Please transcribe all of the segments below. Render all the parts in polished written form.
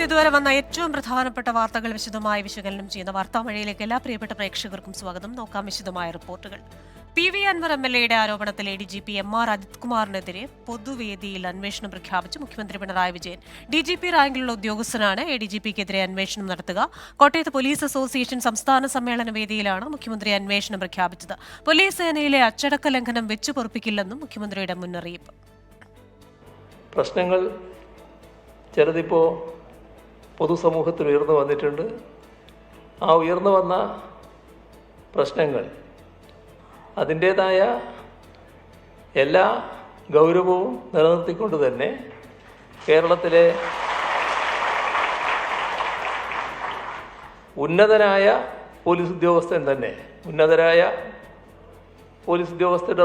ഇതുവരെ വന്ന ഏറ്റവും പ്രധാനപ്പെട്ട വാർത്തകൾ വിശദമായി വിശകലനം ചെയ്യുന്ന വാർത്താമഴയിലേക്ക് എല്ലാ പ്രിയപ്പെട്ട പ്രേക്ഷകർക്കും സ്വാഗതം. നോക്കാം വിശദമായ റിപ്പോർട്ടുകൾ. പി വി അൻവർ MLA ആരോപണത്തിൽ ADGP MR അജിത് കുമാറിനെതിരെ പൊതുവേദിയിൽ അന്വേഷണം പ്രഖ്യാപിച്ചു മുഖ്യമന്ത്രി പിണറായി വിജയൻ. DGP റാങ്കിലുള്ള ഉദ്യോഗസ്ഥനാണ് ADGPക്കെതിരെ അന്വേഷണം നടത്തുക. കോട്ടയത്ത് പോലീസ് അസോസിയേഷൻ സംസ്ഥാന സമ്മേളന വേദിയിലാണ് മുഖ്യമന്ത്രി അന്വേഷണം പ്രഖ്യാപിച്ചത്. പോലീസ് സേനയിലെ അച്ചടക്ക ലംഘനം വെച്ചു പൊറുപ്പിക്കില്ലെന്നും മുഖ്യമന്ത്രിയുടെ മുന്നറിയിപ്പ്. പ്രശ്നങ്ങൾ ചിലതിപ്പോൾ പൊതുസമൂഹത്തിൽ ഉയർന്നു വന്നിട്ടുണ്ട്. ആ ഉയർന്നു വന്ന പ്രശ്നങ്ങൾ അതിൻ്റേതായ എല്ലാ ഗൗരവവും നിലനിർത്തിക്കൊണ്ട് തന്നെ കേരളത്തിലെ ഉന്നതരായ പോലീസ് ഉദ്യോഗസ്ഥരുടെ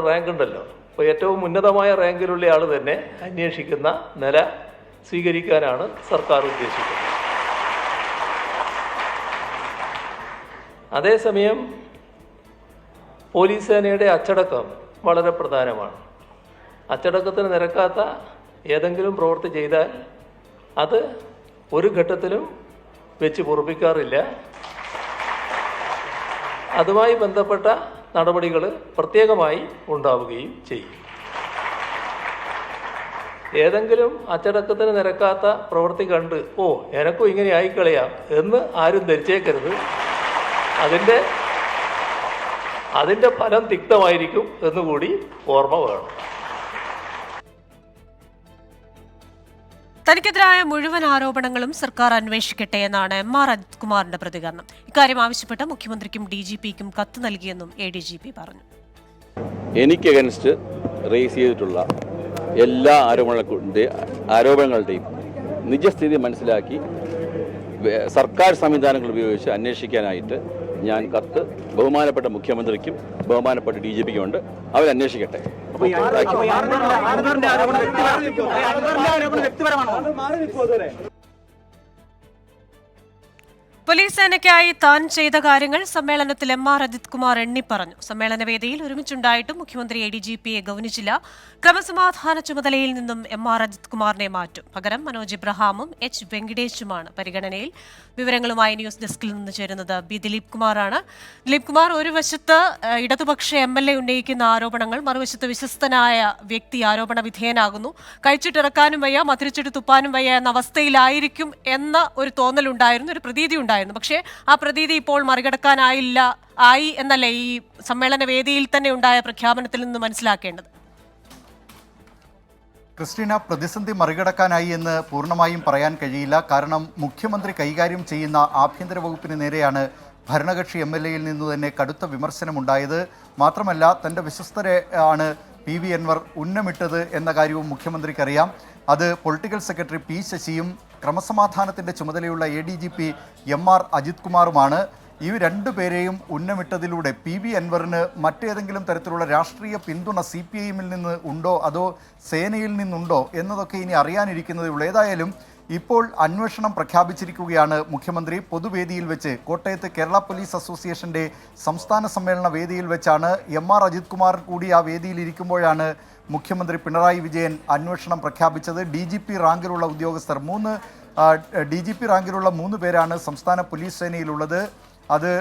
റാങ്ക് ഉണ്ടല്ലോ. അപ്പോൾ ഏറ്റവും ഉന്നതമായ റാങ്കിലുള്ള ആൾ തന്നെ അന്വേഷിക്കുന്ന നില സ്വീകരിക്കാനാണ് സർക്കാർ ഉദ്ദേശിക്കുന്നത്. അതേസമയം പോലീസ് സേനയുടെ അച്ചടക്കം വളരെ പ്രധാനമാണ്. അച്ചടക്കത്തിന് നിരക്കാത്ത ഏതെങ്കിലും പ്രവൃത്തി ചെയ്താൽ അത് ഒരു ഘട്ടത്തിലും വെച്ച് പൊറുപ്പിക്കാറില്ല. അതുമായി ബന്ധപ്പെട്ട നടപടികൾ പ്രത്യേകമായി ഉണ്ടാവുകയും ചെയ്യും. ഏതെങ്കിലും അച്ചടക്കത്തിന് നിരക്കാത്ത പ്രവൃത്തി കണ്ട് എനക്കും ഇങ്ങനെ ആയിക്കളയാം എന്ന് ആരും ധരിച്ചേക്കരുത്. അതിൻ്റെ ഫലം തിക്തമായിരിക്കും എന്നുകൂടി ഓർമ്മ വേണം. തനിക്കെതിരായ മുഴുവൻ ആരോപണങ്ങളും സർക്കാർ അന്വേഷിക്കട്ടെ എന്നാണ് MR അജിത് കുമാറിന്റെ പ്രതികരണം. ഇക്കാര്യം ആവശ്യപ്പെട്ട് മുഖ്യമന്ത്രിക്കും DGPക്കും കത്ത് നൽകിയെന്നും ADGP പറഞ്ഞു. എനിക്ക് അഗൻസ്റ്റ് റേസ് ചെയ്തിട്ടുള്ള എല്ലാ ആരോപണങ്ങളുടെയും നിജസ്ഥിതി മനസ്സിലാക്കി സർക്കാർ സംവിധാനങ്ങൾ ഉപയോഗിച്ച് അന്വേഷിക്കാനായിട്ട് ഞാൻ കത്ത് ബഹുമാനപ്പെട്ട മുഖ്യമന്ത്രിക്കും ബഹുമാനപ്പെട്ട DGPക്കും ഉണ്ട്. അവരന്വേഷിക്കട്ടെ. പോലീസ് സേനയ്ക്കായി താൻ ചെയ്ത കാര്യങ്ങൾ സമ്മേളനത്തിൽ MR അജിത് കുമാർ എണ്ണിപ്പറഞ്ഞു. സമ്മേളന വേദിയിൽ ഒരുമിച്ചുണ്ടായിട്ടും മുഖ്യമന്ത്രി ADGPയെ ഗൗനിച്ചില്ല. ക്രമസമാധാന ചുമതലയിൽ നിന്നും MR അജിത് കുമാറിനെ മാറ്റും. പകരം മനോജ് ഇബ്രഹാമും H വെങ്കിടേഷുമാണ് പരിഗണനയിൽ. വിവരങ്ങളുമായി ന്യൂസ് ഡെസ്കിൽ നിന്ന് ചേരുന്നത് B ദിലീപ് കുമാറാണ്. ദിലീപ് കുമാർ, ഒരു വശത്ത് ഇടതുപക്ഷ MLA ഉന്നയിക്കുന്ന ആരോപണങ്ങൾ, മറുവശത്ത് വിശ്വസ്തനായ വ്യക്തി ആരോപണ വിധേയനാകുന്നു. കഴിച്ചിട്ടിറക്കാനും വയ്യ, മധുരിച്ചിട്ട് തുപ്പാനും വയ്യ എന്ന അവസ്ഥയിലായിരിക്കും എന്ന ഒരു തോന്നലുണ്ടായിരുന്നു, ഒരു പ്രതീതി ഉണ്ടായിരുന്നു. പക്ഷേ ആ പ്രതീതി ഇപ്പോൾ ആയി എന്നല്ലേ ഈ സമ്മേളന വേദിയിൽ തന്നെ ഉണ്ടായ പ്രഖ്യാപനത്തിൽ നിന്ന് മനസ്സിലാക്കേണ്ടത്? ക്രിസ്റ്റീന, പ്രതിസന്ധി മറികടക്കാനായി എന്ന് പൂർണ്ണമായും പറയാൻ കഴിയില്ല. കാരണം മുഖ്യമന്ത്രി കൈകാര്യം ചെയ്യുന്ന ആഭ്യന്തര വകുപ്പിന് നേരെയാണ് ഭരണകക്ഷി MLAയിൽ നിന്ന് തന്നെ കടുത്ത വിമർശനമുണ്ടായത്. മാത്രമല്ല, തൻ്റെ വിശ്വസ്തരെ ആണ് PV അൻവർ ഉന്നമിട്ടത് എന്ന കാര്യവും മുഖ്യമന്ത്രിക്കറിയാം. അത് പൊളിറ്റിക്കൽ സെക്രട്ടറി P ശശിയും ക്രമസമാധാനത്തിൻ്റെ ചുമതലയുള്ള ADGP MR അജിത് കുമാറുമാണ്. ഈ രണ്ടുപേരെയും ഉന്നമിട്ടതിലൂടെ PV അൻവറിന് മറ്റേതെങ്കിലും തരത്തിലുള്ള രാഷ്ട്രീയ പിന്തുണ CPIഎമ്മിൽ നിന്ന് ഉണ്ടോ അതോ സേനയിൽ നിന്നുണ്ടോ എന്നതൊക്കെ ഇനി അറിയാനിരിക്കുന്നതേ ഉള്ളൂ. ഏതായാലും ഇപ്പോൾ അന്വേഷണം പ്രഖ്യാപിച്ചിരിക്കുകയാണ് മുഖ്യമന്ത്രി. പൊതുവേദിയിൽ വെച്ച് കോട്ടയത്ത് കേരള പോലീസ് അസോസിയേഷൻ്റെ സംസ്ഥാന സമ്മേളന വേദിയിൽ വെച്ചാണ് MR അജിത് കുമാർ കൂടി ആ വേദിയിൽ ഇരിക്കുമ്പോഴാണ് മുഖ്യമന്ത്രി പിണറായി വിജയൻ അന്വേഷണം പ്രഖ്യാപിച്ചത്. DGP റാങ്കിലുള്ള ഉദ്യോഗസ്ഥർ DGP റാങ്കിലുള്ള 3 പേരാണ് സംസ്ഥാന പോലീസ് സേനയിലുള്ളത്. അത്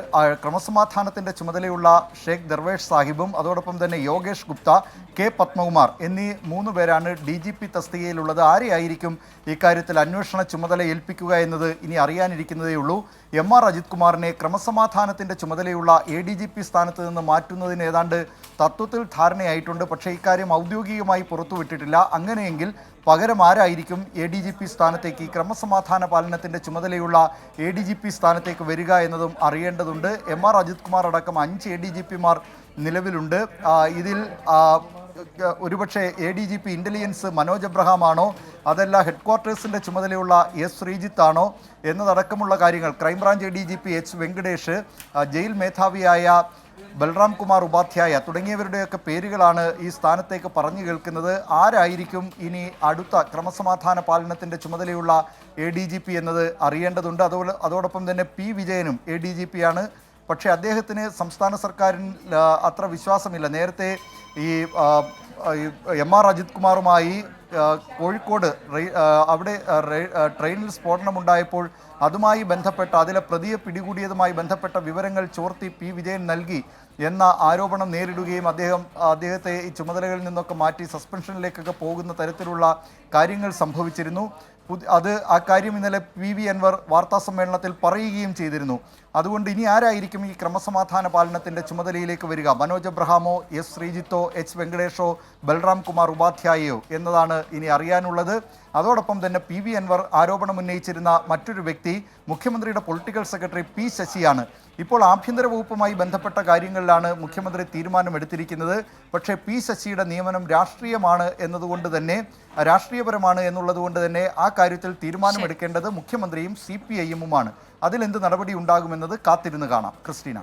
ക്രമസമാധാനത്തിൻ്റെ ചുമതലയുള്ള ഷേഖ് ദർവേഷ് സാഹിബും അതോടൊപ്പം തന്നെ യോഗേഷ് ഗുപ്ത, K പത്മകുമാർ എന്നീ 3 പേരാണ് DGP തസ്തികയിലുള്ളത്. ആരെയായിരിക്കും ഇക്കാര്യത്തിൽ അന്വേഷണ ചുമതല ഏൽപ്പിക്കുക എന്നത് ഇനി അറിയാനിരിക്കുന്നതേ ഉള്ളൂ. MR അജിത് കുമാറിനെ ക്രമസമാധാനത്തിൻ്റെ ചുമതലയുള്ള ADGP സ്ഥാനത്ത് നിന്ന് മാറ്റുന്നതിന് ഏതാണ്ട് തത്വത്തിൽ ധാരണയായിട്ടുണ്ട്. പക്ഷേ ഇക്കാര്യം ഔദ്യോഗികമായി പുറത്തുവിട്ടിട്ടില്ല. അങ്ങനെയെങ്കിൽ പകരം ആരായിരിക്കും ADGP സ്ഥാനത്തേക്ക്, ഈ ക്രമസമാധാന പാലനത്തിൻ്റെ ചുമതലയുള്ള ADGP സ്ഥാനത്തേക്ക് വരിക എന്നതും അറിയേണ്ടതുണ്ട്. MR അജിത് കുമാർ അടക്കം 5 ADGPമാർ നിലവിലുണ്ട്. ഇതിൽ ഒരുപക്ഷെ ADGP ഇൻ്റലിജൻസ് മനോജ് എബ്രഹാം ആണോ അതല്ല ഹെഡ്ക്വാർട്ടേഴ്സിൻ്റെ ചുമതലയുള്ള S ശ്രീജിത്ത് ആണോ എന്നതടക്കമുള്ള കാര്യങ്ങൾ crime branch ADGP H Venkatesh, jail മേധാവിയായ ബൽറാം കുമാർ ഉപാധ്യായ തുടങ്ങിയവരുടെയൊക്കെ പേരുകളാണ് ഈ സ്ഥാനത്തേക്ക് പറഞ്ഞു കേൾക്കുന്നത്. ആരായിരിക്കും ഇനി അടുത്ത ക്രമസമാധാന പാലനത്തിൻ്റെ ചുമതലയുള്ള ADGP എന്നത് അറിയേണ്ടതുണ്ട്. അതോടൊപ്പം തന്നെ P വിജയനും ADGP ആണ്. പക്ഷേ അദ്ദേഹത്തിന് സംസ്ഥാന സർക്കാരിൽ അത്ര വിശ്വാസമില്ല. നേരത്തെ ഈ MR അജിത് കുമാറുമായി കോഴിക്കോട് അവിടെ ട്രെയിനിൽ സ്ഫോടനമുണ്ടായപ്പോൾ അതുമായി ബന്ധപ്പെട്ട അതിലെ പ്രതിയെ പിടികൂടിയതുമായി ബന്ധപ്പെട്ട വിവരങ്ങൾ ചോർത്തി പി വിജയൻ നൽകി എന്ന ആരോപണം നേരിടുകയും അദ്ദേഹത്തെ ഈ ചുമതലകളിൽ നിന്നൊക്കെ മാറ്റി സസ്പെൻഷനിലേക്കൊക്കെ പോകുന്ന തരത്തിലുള്ള കാര്യങ്ങൾ സംഭവിച്ചിരുന്നു. ആ കാര്യം ഇന്നലെ പി അൻവർ വാർത്താസമ്മേളനത്തിൽ പറയുകയും ചെയ്തിരുന്നു. അതുകൊണ്ട് ഇനി ആരായിരിക്കും ഈ ക്രമസമാധാന പാലനത്തിൻ്റെ ചുമതലയിലേക്ക് വരിക? മനോജ് എബ്രഹാമോ, എസ് ശ്രീജിത്തോ, എച്ച് വെങ്കടേഷോ, ബൽറാം കുമാർ ഉപാധ്യായയോ എന്നതാണ് ഇനി അറിയാനുള്ളത്. അതോടൊപ്പം തന്നെ പി അൻവർ ആരോപണം ഉന്നയിച്ചിരുന്ന മറ്റൊരു വ്യക്തി മുഖ്യമന്ത്രിയുടെ പൊളിറ്റിക്കൽ സെക്രട്ടറി പി ശശിയാണ്. ഇപ്പോൾ ആഭ്യന്തര വകുപ്പുമായി ബന്ധപ്പെട്ട കാര്യങ്ങളിലാണ് മുഖ്യമന്ത്രി തീരുമാനമെടുത്തിരിക്കുന്നത്. പക്ഷേ പി ശശിയുടെ നിയമനം രാഷ്ട്രീയപരമാണ് എന്നുള്ളത് കൊണ്ട് തന്നെ ആ കാര്യത്തിൽ തീരുമാനമെടുക്കേണ്ടത് മുഖ്യമന്ത്രിയും CPIയുമാണ്. അതിലെന്ത് നടപടി ഉണ്ടാകുമെന്നത് കാത്തിരുന്ന് കാണാം. ക്രിസ്റ്റീന.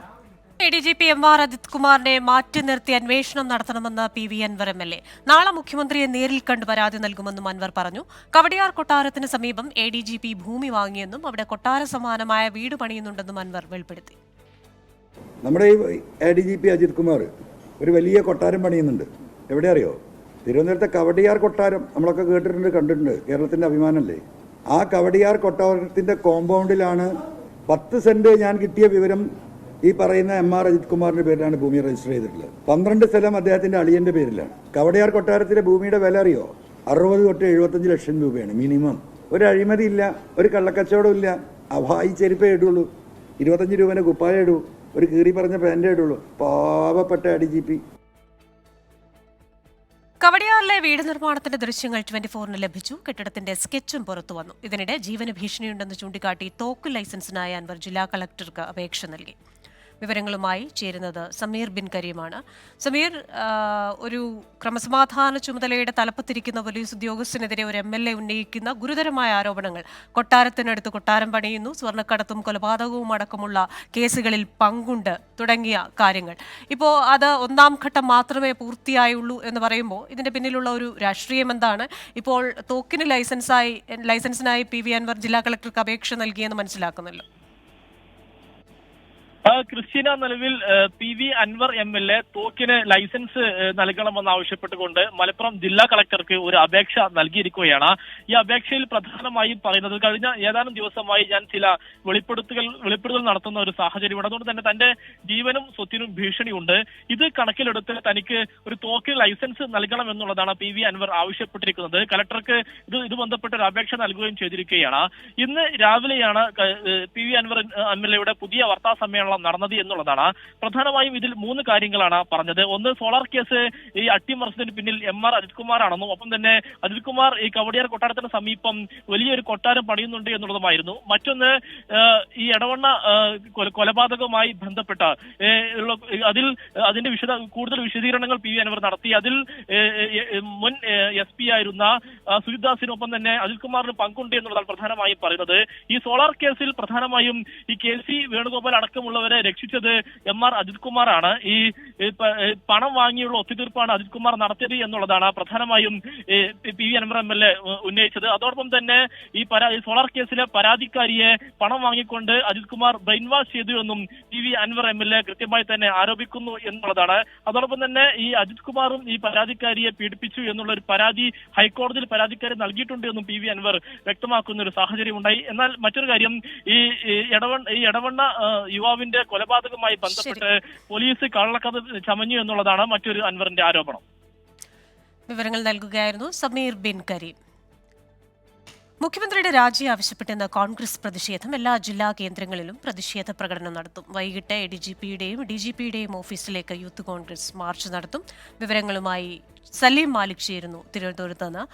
ADGP MR അജിത് കുമാറിനെ മാറ്റി നിർത്തി അന്വേഷണം നടത്തണമെന്ന് PV അൻവർ MLA. നാളെ മുഖ്യമന്ത്രിയെ നേരിൽ കണ്ട് പരാതി നൽകുമെന്നും അൻവർ പറഞ്ഞു. കവടിയാർ കൊട്ടാരത്തിന് സമീപം ADGP ഭൂമി വാങ്ങിയെന്നും അവിടെ കൊട്ടാര സമാനമായ വീട് പണിയുന്നുണ്ടെന്നും അൻവർ വെളിപ്പെടുത്തി. നമ്മുടെ ഈ ADGP അജിത് കുമാർ ഒരു വലിയ കൊട്ടാരം പണിയുന്നുണ്ട്. എവിടെ അറിയോ? തിരുവനന്തപുരത്തെ കവടിയാർ കൊട്ടാരം നമ്മളൊക്കെ കേട്ടിട്ടുണ്ട്, കണ്ടിട്ടുണ്ട്. കേരളത്തിൻ്റെ അഭിമാനമല്ലേ? ആ കവടിയാർ കൊട്ടാരത്തിൻ്റെ കോമ്പൗണ്ടിലാണ് 10 സെന്റ് ഞാൻ കിട്ടിയ വിവരം ഈ പറയുന്ന MR അജിത് കുമാറിന്റെ പേരിലാണ് ഭൂമി രജിസ്റ്റർ ചെയ്തിട്ടുള്ളത്. 12 സ്ഥലം അദ്ദേഹത്തിന്റെ അളിയന്റെ പേരിലാണ്. കവടിയാർ കൊട്ടാരത്തിലെ ഭൂമിയുടെ വില അറിയോ? 60 തൊട്ട് 75 ലക്ഷം രൂപയാണ് മിനിമം. ഒരു അഴിമതി ഇല്ല, ഒരു കള്ളക്കച്ചവടം ഇല്ല. ഈ ചെരുപ്പേ ഇടുള്ളൂ, 25 രൂപേനെ കുപ്പായ ഇടൂ, ഒരു കീറി പറഞ്ഞ പാൻറ്റേ ഇടുള്ളൂ. പാവപ്പെട്ട ADGP. കവടിയാറിലെ വീട് നിർമ്മാണത്തിന്റെ ദൃശ്യങ്ങൾ 24-ന് ലഭിച്ചു. കെട്ടിടത്തിന്റെ സ്കെച്ചും പുറത്തു വന്നു. ഇതിനിടെ ജീവന് ഭീഷണിയുണ്ടെന്ന് ചൂണ്ടിക്കാട്ടി തോക്ക് ലൈസൻസിനായി അൻവർ ജില്ലാ കളക്ടർക്ക് അപേക്ഷ നൽകി. വിവരങ്ങളുമായി ചേരുന്നത് സമീർ ബിൻ കരീമാണ്. സമീർ, ഒരു ക്രമസമാധാന ചുമതലയുടെ തലപ്പത്തിരിക്കുന്ന പോലീസ് ഉദ്യോഗസ്ഥനെതിരെ ഒരു MLA ഉന്നയിക്കുന്ന ഗുരുതരമായ ആരോപണങ്ങൾ, കൊട്ടാരത്തിനടുത്ത് കൊട്ടാരം പണിയുന്നു, സ്വർണ്ണക്കടത്തും കൊലപാതകവും അടക്കമുള്ള കേസുകളിൽ പങ്കുണ്ട് തുടങ്ങിയ കാര്യങ്ങൾ. ഇപ്പോൾ അത് 1ാം ഘട്ടം മാത്രമേ പൂർത്തിയായുള്ളൂ എന്ന് പറയുമ്പോൾ ഇതിന്റെ പിന്നിലുള്ള ഒരു രാഷ്ട്രീയം എന്താണ്? ഇപ്പോൾ തോക്കിന് ലൈസൻസിനായി PV അൻവർ ജില്ലാ കളക്ടർക്ക് അപേക്ഷ നൽകിയെന്ന് മനസ്സിലാക്കുന്നല്ലോ. ക്രിസ്റ്റീന, നിലവിൽ PV അൻവർ MLA തോക്കിന് ലൈസൻസ് നൽകണമെന്ന് ആവശ്യപ്പെട്ടുകൊണ്ട് മലപ്പുറം ജില്ലാ കളക്ടർക്ക് ഒരു അപേക്ഷ നൽകിയിരിക്കുകയാണ്. ഈ അപേക്ഷയിൽ പ്രധാനമായും പറയുന്നത്, കഴിഞ്ഞ ഏതാനും ദിവസമായി ഞാൻ ചില വെളിപ്പെടുത്തൽ നടത്തുന്ന ഒരു സാഹചര്യമുണ്ട്. അതുകൊണ്ട് തന്നെ തന്റെ ജീവനും സ്വത്തിനും ഭീഷണിയുണ്ട്. ഇത് കണക്കിലെടുത്ത് തനിക്ക് ഒരു തോക്കിന് ലൈസൻസ് നൽകണം എന്നുള്ളതാണ് PV അൻവർ ആവശ്യപ്പെട്ടിരിക്കുന്നത്. കളക്ടർക്ക് ഇത് ബന്ധപ്പെട്ട ഒരു അപേക്ഷ നൽകുകയും ചെയ്തിരിക്കുകയാണ്. ഇന്ന് രാവിലെയാണ് PV അൻവർ MLAയുടെ പുതിയ വാർത്താ സമ്മേളനം നടന്നത് എന്നുള്ളതാണ്. പ്രധാനമായും ഇതിൽ 3 കാര്യങ്ങളാണ് പറഞ്ഞത്. ഒന്ന്, സോളാർ കേസ് ഈ അട്ടിമറിച്ചതിന് പിന്നിൽ MR അജിത് കുമാർ ആണെന്നും ഒപ്പം തന്നെ അജിത് കുമാർ ഈ കവടിയാർ കൊട്ടാരത്തിന് സമീപം വലിയൊരു കൊട്ടാരം പണിയുന്നുണ്ട് എന്നുള്ളതുമായിരുന്നു. മറ്റൊന്ന്, ഈ എടവണ്ണ കൊലപാതകവുമായി ബന്ധപ്പെട്ട അതിന്റെ കൂടുതൽ വിശദീകരണങ്ങൾ PV അൻവർ നടത്തി. അതിൽ മുൻ SP ആയിരുന്ന സുജിത്ദാസിനൊപ്പം തന്നെ അജിത് കുമാറിന് പങ്കുണ്ട് എന്നുള്ളതാണ് പ്രധാനമായും പറയുന്നത്. ഈ സോളാർ കേസിൽ പ്രധാനമായും ഈ KC വേണുഗോപാൽ അടക്കമുള്ളവരെ രക്ഷിച്ചത് MR അജിത് കുമാറാണ്. ഈ പണം വാങ്ങിയുള്ള ഒത്തുതീർപ്പാണ് അജിത് കുമാർ നടത്തിയത് എന്നുള്ളതാണ് പ്രധാനമായും PV അൻവർ MLA ഉന്നയിച്ചത്. അതോടൊപ്പം തന്നെ ഈ സോളാർ കേസിലെ പരാതിക്കാരിയെ പണം വാങ്ങിക്കൊണ്ട് അജിത് കുമാർ ബ്രെയിൻ വാഷ് ചെയ്തു എന്നും PV അൻവർ MLA കൃത്യമായി തന്നെ ആരോപിക്കുന്നു എന്നുള്ളതാണ്. അതോടൊപ്പം തന്നെ ഈ അജിത് കുമാറും ഈ പരാതിക്കാരിയെ പീഡിപ്പിച്ചു എന്നുള്ള ഒരു പരാതി ഹൈക്കോടതിയിൽ പരാതിക്കാരി നൽകിയിട്ടുണ്ട് എന്നും PV അൻവർ വ്യക്തമാക്കുന്ന ഒരു സാഹചര്യം ഉണ്ടായി. എന്നാൽ മറ്റൊരു കാര്യം, ഈ എടവണ്ണ യുവാവിന്റെ കൊലപാതകവുമായി ബന്ധപ്പെട്ട് പോലീസ് കള്ളക്കഥ ചമഞ്ഞു എന്നുള്ളതാണ് മറ്റൊരു അൻവറിന്റെ ആരോപണം. വിവരങ്ങൾ നൽകുകയായിരുന്നു സമീർ ബിൻ കരീം. മുഖ്യമന്ത്രിയുടെ രാജി ആവശ്യപ്പെട്ടെന്ന കോൺഗ്രസ് പ്രതിഷേധം എല്ലാ ജില്ലാ കേന്ദ്രങ്ങളിലും പ്രതിഷേധ പ്രകടനം നടത്തും. വൈകിട്ട് ADGPയുടെയും DGPയുടെയും ഓഫീസിലേക്ക് യൂത്ത് കോൺഗ്രസ് മാർച്ച് നടത്തും. വിവരങ്ങളുമായി സലീം മാലിക് ചേരുന്നു തിരുവനന്തപുരത്ത് നിന്ന്.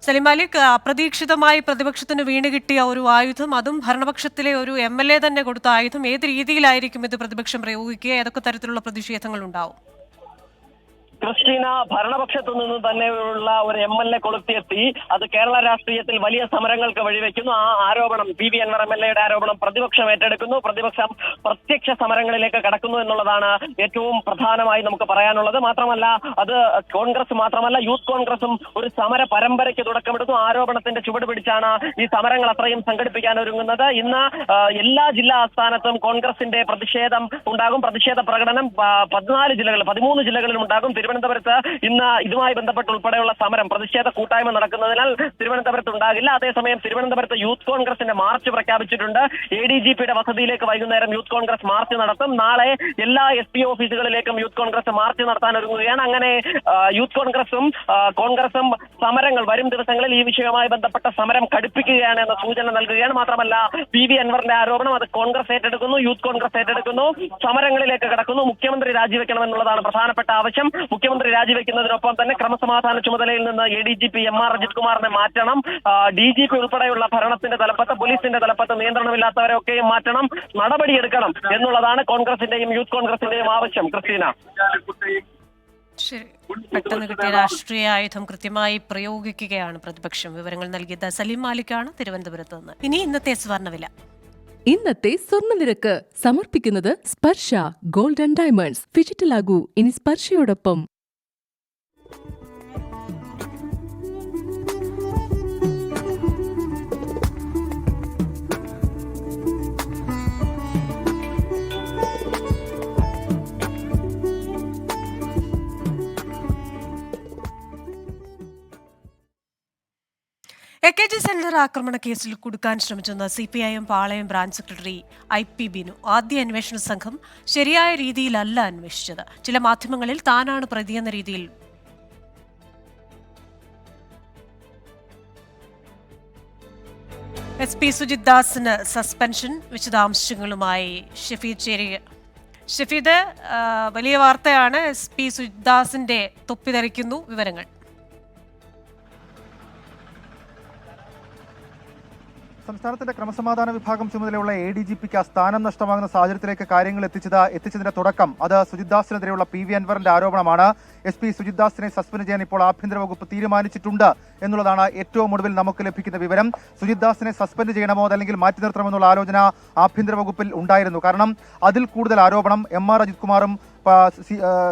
സലീം മാലിക്, അപ്രതീക്ഷിതമായി പ്രതിപക്ഷത്തിന് വീണ് കിട്ടിയ ഒരു ആയുധം, അതും ഭരണപക്ഷത്തിലെ ഒരു MLA തന്നെ കൊടുത്ത ആയുധം, ഏത് രീതിയിലായിരിക്കും ഇത് പ്രതിപക്ഷം പ്രയോഗിക്കുക? ഏതൊക്കെ തരത്തിലുള്ള പ്രതിഷേധങ്ങൾ ഉണ്ടാവും? ക്രിസ്റ്റീന, ഭരണപക്ഷത്തു നിന്ന് തന്നെയുള്ള ഒരു MLA കൊളുത്തിയെത്തി അത് കേരള രാഷ്ട്രീയത്തിൽ വലിയ സമരങ്ങൾക്ക് വഴിവെക്കുന്നു. ആ ആരോപണം, PV അൻവർ MLAയുടെ ആരോപണം പ്രതിപക്ഷം ഏറ്റെടുക്കുന്നു. പ്രതിപക്ഷം പ്രത്യക്ഷ സമരങ്ങളിലേക്ക് കടക്കുന്നു എന്നുള്ളതാണ് ഏറ്റവും പ്രധാനമായി നമുക്ക് പറയാനുള്ളത്. മാത്രമല്ല, അത് കോൺഗ്രസ് മാത്രമല്ല, യൂത്ത് കോൺഗ്രസും ഒരു സമര പരമ്പരയ്ക്ക് തുടക്കമിടുന്നു. ആരോപണത്തിന്റെ ചുവട് പിടിച്ചാണ് ഈ സമരങ്ങൾ അത്രയും സംഘടിപ്പിക്കാൻ ഒരുങ്ങുന്നത്. ഇന്ന് എല്ലാ ജില്ലാ ആസ്ഥാനത്തും കോൺഗ്രസിന്റെ പ്രതിഷേധം ഉണ്ടാകും. പ്രതിഷേധ പ്രകടനം 13 ജില്ലകളിലും ഉണ്ടാകും. തിരുവനന്തപുരത്ത് ഇന്ന് ഇതുമായി ബന്ധപ്പെട്ട് ഉൾപ്പെടെയുള്ള സമരം പ്രതിഷേധ കൂട്ടായ്മ നടക്കുന്നതിനാൽ തിരുവനന്തപുരത്ത് ഉണ്ടാകില്ല. അതേസമയം തിരുവനന്തപുരത്ത് യൂത്ത് കോൺഗ്രസിന്റെ മാർച്ച് പ്രഖ്യാപിച്ചിട്ടുണ്ട്. ADGPയുടെ വസതിയിലേക്ക് വൈകുന്നേരം യൂത്ത് കോൺഗ്രസ് മാർച്ച് നടത്തും. നാളെ എല്ലാ SP ഓഫീസുകളിലേക്കും യൂത്ത് കോൺഗ്രസ് മാർച്ച് നടത്താൻ ഒരുങ്ങുകയാണ്. അങ്ങനെ യൂത്ത് കോൺഗ്രസും കോൺഗ്രസും സമരങ്ങൾ വരും ദിവസങ്ങളിൽ ഈ വിഷയവുമായി ബന്ധപ്പെട്ട സമരം കടുപ്പിക്കുകയാണ് എന്ന സൂചന നൽകുകയാണ്. മാത്രമല്ല PV അൻവറിന്റെ ആരോപണം അത് കോൺഗ്രസ് ഏറ്റെടുക്കുന്നു, യൂത്ത് കോൺഗ്രസ് ഏറ്റെടുക്കുന്നു, സമരങ്ങളിലേക്ക് കടക്കുന്നു. മുഖ്യമന്ത്രി രാജിവെക്കണമെന്നുള്ളതാണ് പ്രധാനപ്പെട്ട ആവശ്യം. മുഖ്യമന്ത്രി രാജിവെക്കുന്നതിനൊപ്പം തന്നെ ക്രമസമാധാന ചുമതലയിൽ നിന്ന് ADGP MR അജിത് കുമാറിനെ മാറ്റണം. DGP ഉൾപ്പെടെയുള്ള ഭരണത്തിന്റെ തലപ്പത്ത്, പോലീസിന്റെ തലപ്പത്ത് നിയന്ത്രണമില്ലാത്തവരെയൊക്കെയും മാറ്റണം, നടപടിയെടുക്കണം എന്നുള്ളതാണ് കോൺഗ്രസിന്റെയും യൂത്ത് കോൺഗ്രസിന്റെയും ആവശ്യം. ക്രിസ്റ്റീന, ശരി, പെട്ടെന്ന് കിട്ടിയ രാഷ്ട്രീയ ആയുധം കൃത്യമായി പ്രയോഗിക്കുകയാണ് പ്രതിപക്ഷം. വിവരങ്ങൾ നൽകിയത് സലീം മാലിക്കാണ് തിരുവനന്തപുരത്ത് നിന്ന്. ഇനി ഇന്നത്തെ സ്വർണ്ണവില. ഇന്നത്തെ സ്വർണ്ണനിരക്ക് സമർപ്പിക്കുന്നത് സ്പർശ ഗോൾഡ് ആൻഡ് ഡയമണ്ട്സ്. ഫിജിറ്റലാകൂ ഇനി സ്പർശയോടൊപ്പം. AKG സെന്റർ ആക്രമണ കേസിൽ കുടുക്കാൻ ശ്രമിച്ചെന്ന CPIM പാളയം ബ്രാഞ്ച് സെക്രട്ടറി IP ബിനു. ആദ്യ അന്വേഷണ സംഘം ശരിയായ രീതിയിലല്ല അന്വേഷിച്ചത്. ചില മാധ്യമങ്ങളിൽ താനാണ് പ്രതിയെന്ന രീതിയിൽ SP സുജിത് ദാസിന് സസ്പെൻഷൻ. വിശദാംശങ്ങളുമായി ഷഫീദ് ചേരുക. ഷഫീദ്, വലിയ വാർത്തയാണ്. SP സുജിത് ദാസിന്റെ തൊപ്പി തെറിക്കുന്നു. വിവരങ്ങൾ. സംസ്ഥാനത്തിന്റെ ക്രമസമാധാന വിഭാഗം ചുമതലയുള്ള ADGPക്ക് സ്ഥാനം നഷ്ടമാകുന്ന സാഹചര്യത്തിലേക്ക് കാര്യങ്ങൾ എത്തിച്ചതിന്റെ തുടക്കം അത് സുജിത് ദാസിനെതിരെയുള്ള PV അൻവറിന്റെ ആരോപണമാണ്. SP സുജിത് ദാസിനെ സസ്പെൻഡ് ചെയ്യാൻ ഇപ്പോൾ ആഭ്യന്തര വകുപ്പ് തീരുമാനിച്ചിട്ടുണ്ട് എന്നുള്ളതാണ് ഏറ്റവും ഒടുവിൽ നമുക്ക് ലഭിക്കുന്ന വിവരം. സുജിത് ദാസിനെ സസ്പെൻഡ് ചെയ്യണമോ അതല്ലെങ്കിൽ മാറ്റി നിർത്തണമെന്നുള്ള ആലോചന ആഭ്യന്തര വകുപ്പിൽ ഉണ്ടായിരുന്നു. കാരണം അതിൽ കൂടുതൽ ആരോപണം MR അജിത് കുമാറും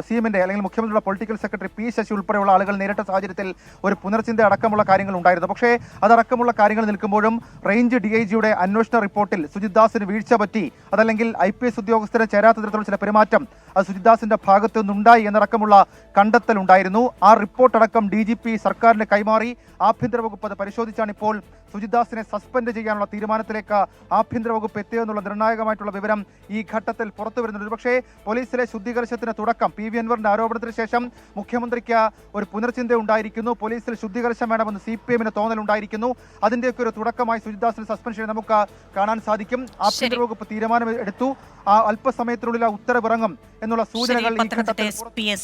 CMന്റെ അല്ലെങ്കിൽ മുഖ്യമന്ത്രിയുടെ പൊളിറ്റിക്കൽ സെക്രട്ടറി P ശശി ഉൾപ്പെടെയുള്ള ആളുകൾ നേരിട്ട സാഹചര്യത്തിൽ ഒരു പുനർചിന്ത അടക്കമുള്ള കാര്യങ്ങൾ ഉണ്ടായിരുന്നു. പക്ഷേ അതടക്കമുള്ള കാര്യങ്ങൾ നിൽക്കുമ്പോഴും റേഞ്ച് DIGയുടെ അന്വേഷണ റിപ്പോർട്ടിൽ സുജിത് ദാസിന് വീഴ്ച പറ്റി, അതല്ലെങ്കിൽ IPS ഉദ്യോഗസ്ഥരെ ചേരാത്ത തരത്തിലുള്ള ചില പെരുമാറ്റം അത് സുജിത് ദാസിന്റെ ഭാഗത്ത് നിന്നുണ്ടായി എന്നടക്കമുള്ള കണ്ടെത്തൽ ഉണ്ടായിരുന്നു. ആ റിപ്പോർട്ട് അടക്കം DGP സർക്കാരിന് കൈമാറി. ആഭ്യന്തര വകുപ്പ് അത് പരിശോധിച്ചാണ് ഇപ്പോൾ സുജിത് ദാസിനെ സസ്പെൻഡ് ചെയ്യാനുള്ള തീരുമാനത്തിലേക്ക് ആഭ്യന്തര വകുപ്പ് എത്തിയെന്നുള്ള നിർണായകമായിട്ടുള്ള വിവരം ഈ ഘട്ടത്തിൽ പുറത്തു വരുന്നുണ്ട്. പക്ഷേ പോലീസിലെ ശുദ്ധീകരണത്തിന് തുടക്കം PV അൻവറിന്റെ ആരോപണത്തിന് ശേഷം മുഖ്യമന്ത്രിക്ക് ഒരു പുനർചിന്ത ഉണ്ടായിരിക്കുന്നു. പോലീസിൽ ശുദ്ധീകരണം വേണമെന്ന് CPMന് തോന്നലുണ്ടായിരിക്കുന്നു. അതിന്റെയൊക്കെ ഒരു തുടക്കമായി സുജിത് ദാസിന് സസ്പെൻഷൻ നമുക്ക് കാണാൻ സാധിക്കും. ആഭ്യന്തര വകുപ്പ് തീരുമാനം എടുത്തു. ആ അല്പസമയത്തിനുള്ളിൽ ആ ഉത്തരവിറങ്ങും എന്നുള്ള സൂചനകൾ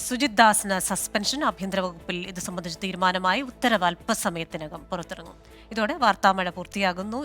സുജിത് ദാസിന് സസ്പെൻഷൻ. ആഭ്യന്തര വകുപ്പിൽ ഇത് സംബന്ധിച്ച തീരുമാനമായി. ഉത്തരവ് അല്പസമയത്തിനകം പുറത്തിറങ്ങും. ഇതോടെ വാർത്താമഴ പൂർത്തിയാകുന്നു.